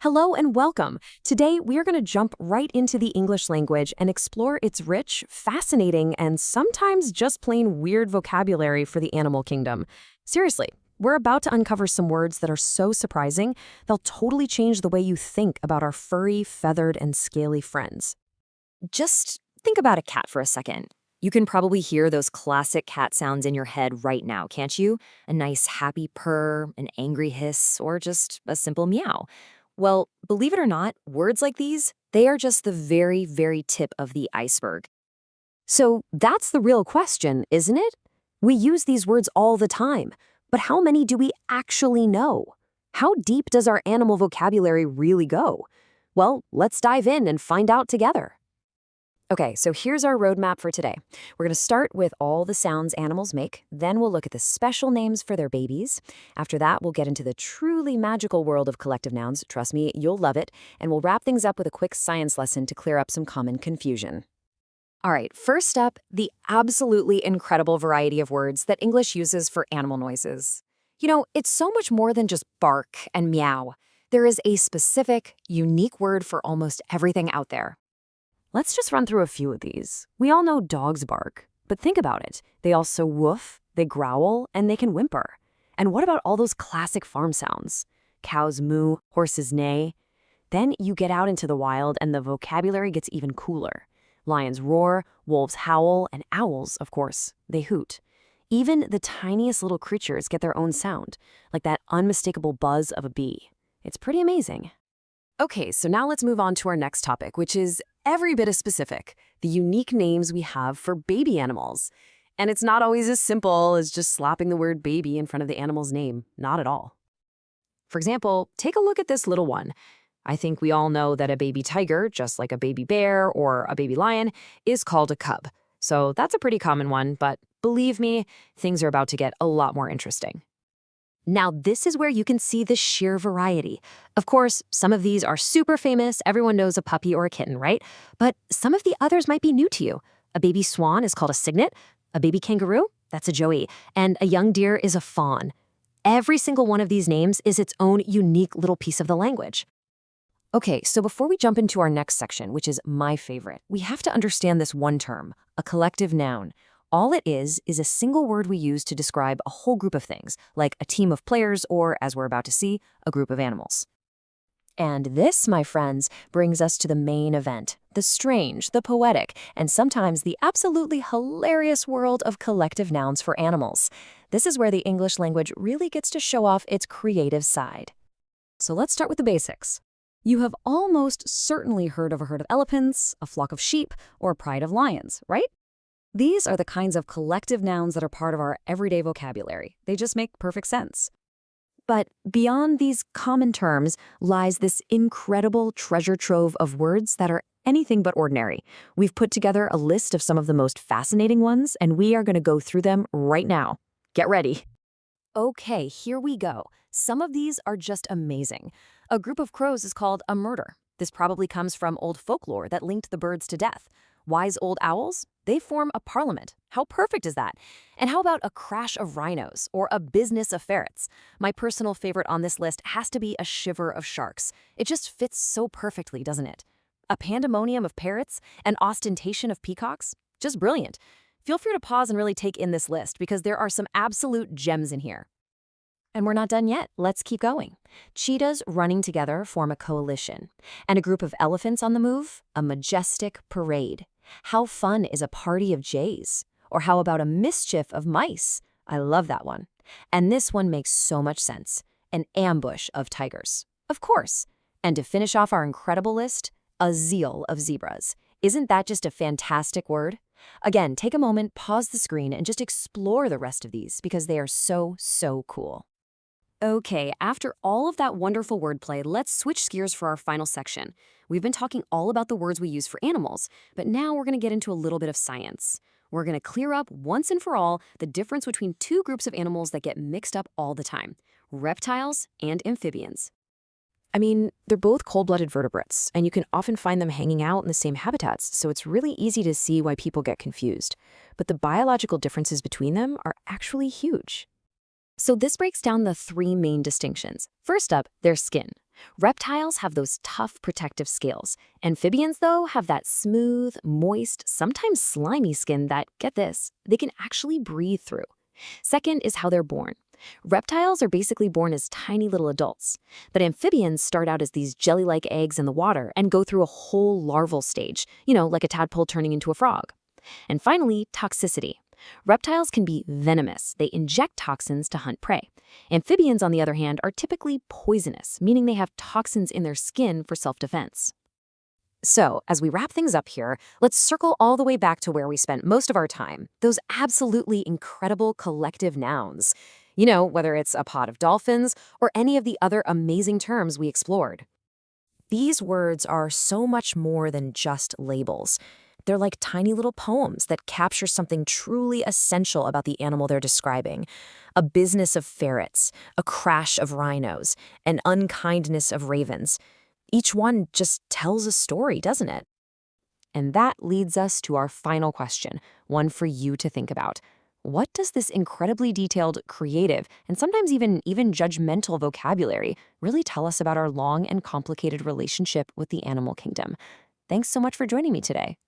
Hello and welcome. Today, we are going to jump right into the English language and explore its rich, fascinating, and sometimes just plain weird vocabulary for the animal kingdom. Seriously, we're about to uncover some words that are so surprising, they'll totally change the way you think about our furry, feathered, and scaly friends. Just think about a cat for a second. You can probably hear those classic cat sounds in your head right now, can't you? A nice happy purr, an angry hiss, or just a simple meow. Well, believe it or not, words like these, they are just the very, very tip of the iceberg. So that's the real question, isn't it? We use these words all the time, but how many do we actually know? How deep does our animal vocabulary really go? Well, let's dive in and find out together. Okay, so here's our roadmap for today. We're going to start with all the sounds animals make, then we'll look at the special names for their babies. After that, we'll get into the truly magical world of collective nouns. Trust me, you'll love it. And we'll wrap things up with a quick science lesson to clear up some common confusion. All right, first up, the absolutely incredible variety of words that English uses for animal noises. You know, it's so much more than just bark and meow. There is a specific, unique word for almost everything out there. Let's just run through a few of these. We all know dogs bark, but think about it. They also woof, they growl, and they can whimper. And what about all those classic farm sounds? Cows moo, horses neigh. Then you get out into the wild and the vocabulary gets even cooler. Lions roar, wolves howl, and owls, of course, they hoot. Even the tiniest little creatures get their own sound, like that unmistakable buzz of a bee. It's pretty amazing. Okay, so now let's move on to our next topic, which is every bit as specific, the unique names we have for baby animals. And it's not always as simple as just slapping the word baby in front of the animal's name, not at all. For example, take a look at this little one. I think we all know that a baby tiger, just like a baby bear or a baby lion, is called a cub. So that's a pretty common one, but believe me, things are about to get a lot more interesting. Now, this is where you can see the sheer variety. Of course, some of these are super famous. Everyone knows a puppy or a kitten, right? But some of the others might be new to you. A baby swan is called a cygnet. A baby kangaroo, that's a joey. And a young deer is a fawn. Every single one of these names is its own unique little piece of the language. Okay, so before we jump into our next section, which is my favorite, we have to understand this one term, a collective noun. All it is a single word we use to describe a whole group of things, like a team of players or, as we're about to see, a group of animals. And this, my friends, brings us to the main event, the strange, the poetic, and sometimes the absolutely hilarious world of collective nouns for animals. This is where the English language really gets to show off its creative side. So let's start with the basics. You have almost certainly heard of a herd of elephants, a flock of sheep, or a pride of lions, right? These are the kinds of collective nouns that are part of our everyday vocabulary. They just make perfect sense. But beyond these common terms lies this incredible treasure trove of words that are anything but ordinary. We've put together a list of some of the most fascinating ones, and we are going to go through them right now. Get ready. Okay, here we go. Some of these are just amazing. A group of crows is called a murder. This probably comes from old folklore that linked the birds to death. Wise old owls? They form a parliament. How perfect is that? And how about a crash of rhinos or a business of ferrets? My personal favorite on this list has to be a shiver of sharks. It just fits so perfectly, doesn't it? A pandemonium of parrots? An ostentation of peacocks? Just brilliant. Feel free to pause and really take in this list because there are some absolute gems in here. And we're not done yet. Let's keep going. Cheetahs running together form a coalition. And a group of elephants on the move? A majestic parade. How fun is a party of jays? Or how about a mischief of mice? I love that one. And this one makes so much sense. An ambush of tigers. Of course. And to finish off our incredible list, a zeal of zebras. Isn't that just a fantastic word? Again, take a moment, pause the screen, and just explore the rest of these because they are so, so cool. Okay, after all of that wonderful wordplay, let's switch gears for our final section. We've been talking all about the words we use for animals, but now we're going to get into a little bit of science. We're going to clear up once and for all the difference between two groups of animals that get mixed up all the time, reptiles and amphibians. I mean, they're both cold-blooded vertebrates, and you can often find them hanging out in the same habitats, so it's really easy to see why people get confused. But the biological differences between them are actually huge. So this breaks down the three main distinctions. First up, their skin. Reptiles have those tough protective scales. Amphibians, though, have that smooth, moist, sometimes slimy skin that, get this, they can actually breathe through. Second is how they're born. Reptiles are basically born as tiny little adults, but amphibians start out as these jelly-like eggs in the water and go through a whole larval stage, like a tadpole turning into a frog. And finally, toxicity. Reptiles can be venomous. They inject toxins to hunt prey. Amphibians, on the other hand, are typically poisonous, meaning they have toxins in their skin for self-defense. So, as we wrap things up here, let's circle all the way back to where we spent most of our time, those absolutely incredible collective nouns. Whether it's a pod of dolphins or any of the other amazing terms we explored. These words are so much more than just labels. They're like tiny little poems that capture something truly essential about the animal they're describing. A business of ferrets, a crash of rhinos, an unkindness of ravens. Each one just tells a story, doesn't it? And that leads us to our final question, one for you to think about. What does this incredibly detailed, creative, and sometimes even judgmental vocabulary really tell us about our long and complicated relationship with the animal kingdom? Thanks so much for joining me today.